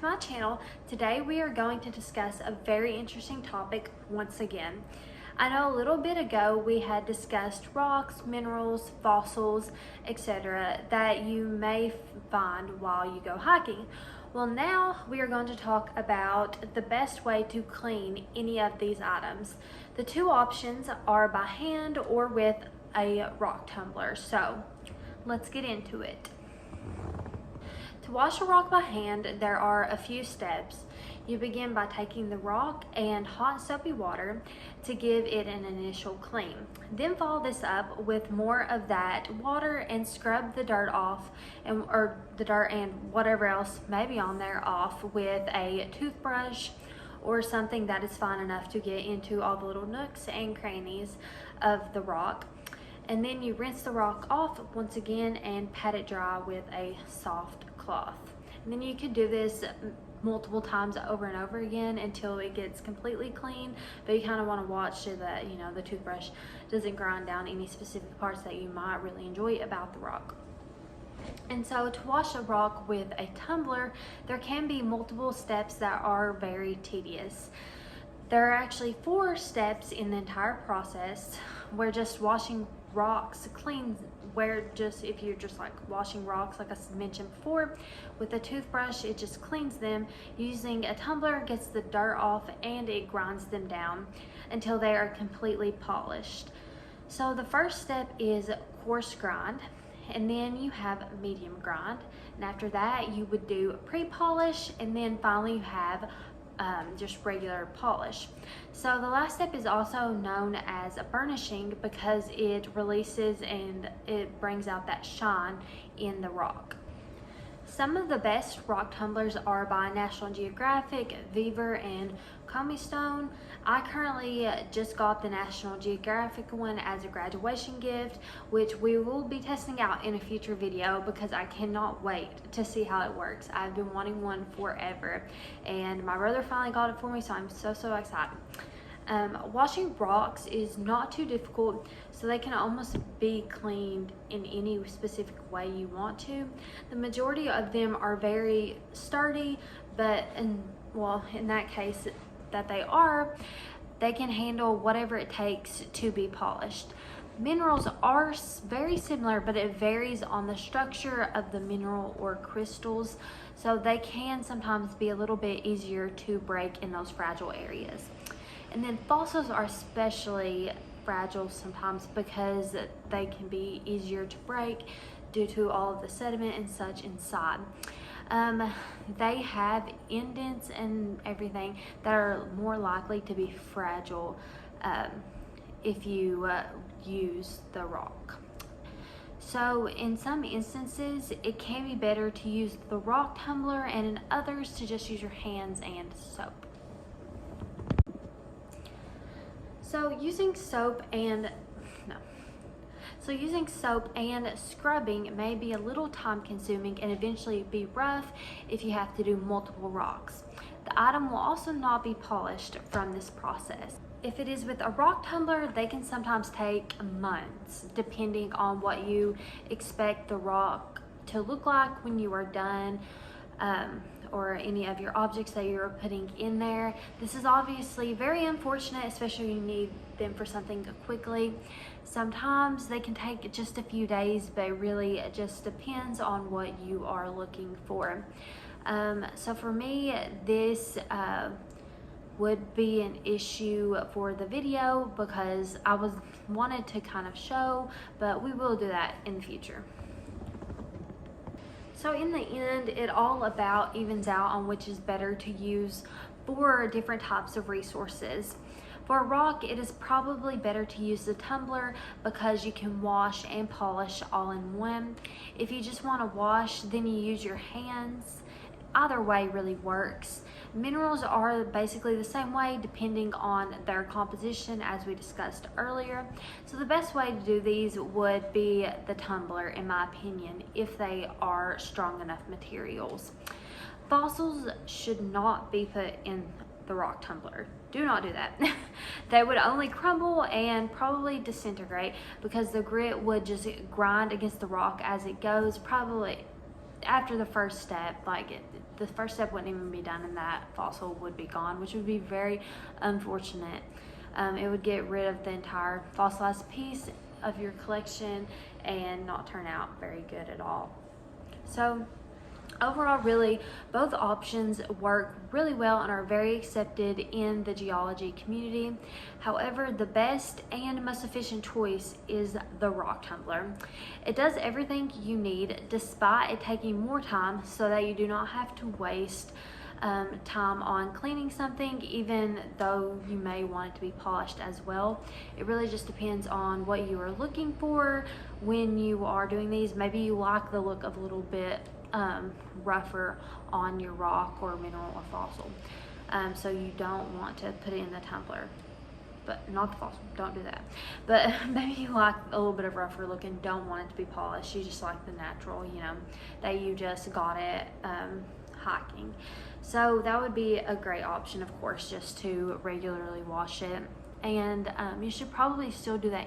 to my channel. Today we are going to discuss a very interesting topic once again. I know a little bit ago we had discussed rocks, minerals, fossils, etc. that you may find while you go hiking. Well, now we are going to talk about the best way to clean any of these items. The two options are by hand or with a rock tumbler. So let's get into it. To wash a rock by hand, there are a few steps. You begin by taking the rock and hot soapy water to give it an initial clean. Then follow this up with more of that water and scrub the dirt off, or the dirt and whatever else may be on there off with a toothbrush or something that is fine enough to get into all the little nooks and crannies of the rock. And then you rinse the rock off once again and pat it dry with a soft cloth. And then you could do this multiple times over and over again until it gets completely clean, but you kind of want to watch so that the toothbrush doesn't grind down any specific parts that you might really enjoy about the rock. And so to wash a rock with a tumbler, there can be multiple steps that are very tedious. There are actually 4 steps in the entire process where just washing rocks cleans, if you're just like washing rocks like I mentioned before with a toothbrush, it just cleans them. Using a tumbler gets the dirt off and it grinds them down until they are completely polished. So the first step is coarse grind, and then you have medium grind, and after that you would do pre-polish, and then finally you have just regular polish. So the last step is also known as a burnishing because it releases and it brings out that shine in the rock. Some of the best rock tumblers are by National Geographic, Beaver, and Comey Stone. I currently just got the National Geographic one as a graduation gift, which we will be testing out in a future video because I cannot wait to see how it works. I've been wanting one forever, and my brother finally got it for me, so I'm so excited. Washing rocks is not too difficult, so they can almost be cleaned in any specific way you want to. The majority of them are very sturdy, but in that case that they can handle whatever it takes to be polished. Minerals are very similar, but it varies on the structure of the mineral or crystals, so they can sometimes be a little bit easier to break in those fragile areas. And then fossils are especially fragile sometimes because they can be easier to break due to all of the sediment and such inside. They have indents and everything that are more likely to be fragile if you use the rock. So in some instances, it can be better to use the rock tumbler, and in others to just use your hands and soap. So using soap and scrubbing may be a little time consuming and eventually be rough if you have to do multiple rocks. The item will also not be polished from this process. If it is with a rock tumbler, they can sometimes take months depending on what you expect the rock to look like when you are done, or any of your objects that you're putting in there. This is obviously very unfortunate, especially when you need them for something quickly. Sometimes they can take just a few days, but really it just depends on what you are looking for. So for me, this would be an issue for the video because I wanted to kind of show, but we will do that in the future. So in the end, it all about evens out on which is better to use for different types of resources. For a rock, it is probably better to use the tumbler because you can wash and polish all in one. If you just want to wash, then you use your hands. Either way really works. Minerals are basically the same way depending on their composition, as we discussed earlier. So the best way to do these would be the tumbler, in my opinion, if they are strong enough materials. Fossils should not be put in the rock tumbler. Do not do that. They would only crumble and probably disintegrate because the grit would just grind against the rock as it goes, probably after the first step, the first step wouldn't even be done and that fossil would be gone, which would be very unfortunate. It would get rid of the entire fossilized piece of your collection and not turn out very good at all. So overall, really, both options work really well and are very accepted in the geology community. However, the best and most efficient choice is the rock tumbler. It does everything you need despite it taking more time, so that you do not have to waste time on cleaning something, even though you may want it to be polished as well. It really just depends on what you are looking for when you are doing these. Maybe you like the look of a little bit rougher on your rock or mineral or fossil, so you don't want to put it in the tumbler, but not the fossil, don't do that. But maybe you like a little bit of rougher looking, don't want it to be polished, you just like the natural, that you just got it hiking. So that would be a great option, of course, just to regularly wash it. And you should probably still do that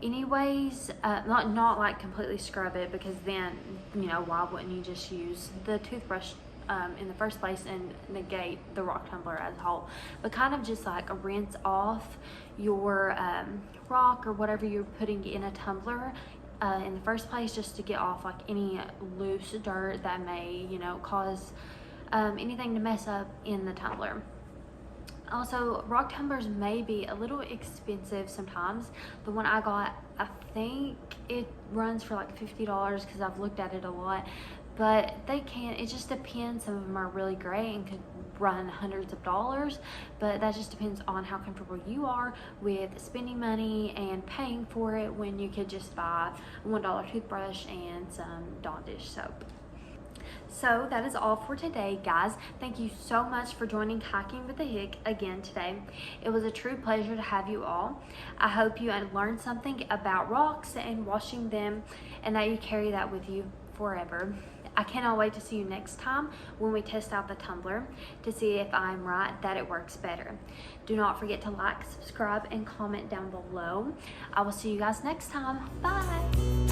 anyways, not like completely scrub it, because then why wouldn't you just use the toothbrush in the first place and negate the rock tumbler as a whole, but kind of just like rinse off your rock or whatever you're putting in a tumbler in the first place, just to get off like any loose dirt that may cause anything to mess up in the tumbler. Also, rock tumblers may be a little expensive sometimes. The one I got, I think it runs for like $50 because I've looked at it a lot, but it just depends. Some of them are really great and could run hundreds of dollars, but that just depends on how comfortable you are with spending money and paying for it, when you could just buy a $1 toothbrush and some Dawn dish soap. So that is all for today, guys. Thank you so much for joining Hiking with the Hick again today. It was a true pleasure to have you all. I hope you learned something about rocks and washing them, and that you carry that with you forever. I cannot wait to see you next time when we test out the tumbler to see if I'm right that it works better. Do not forget to like, subscribe, and comment down below. I will see you guys next time. Bye.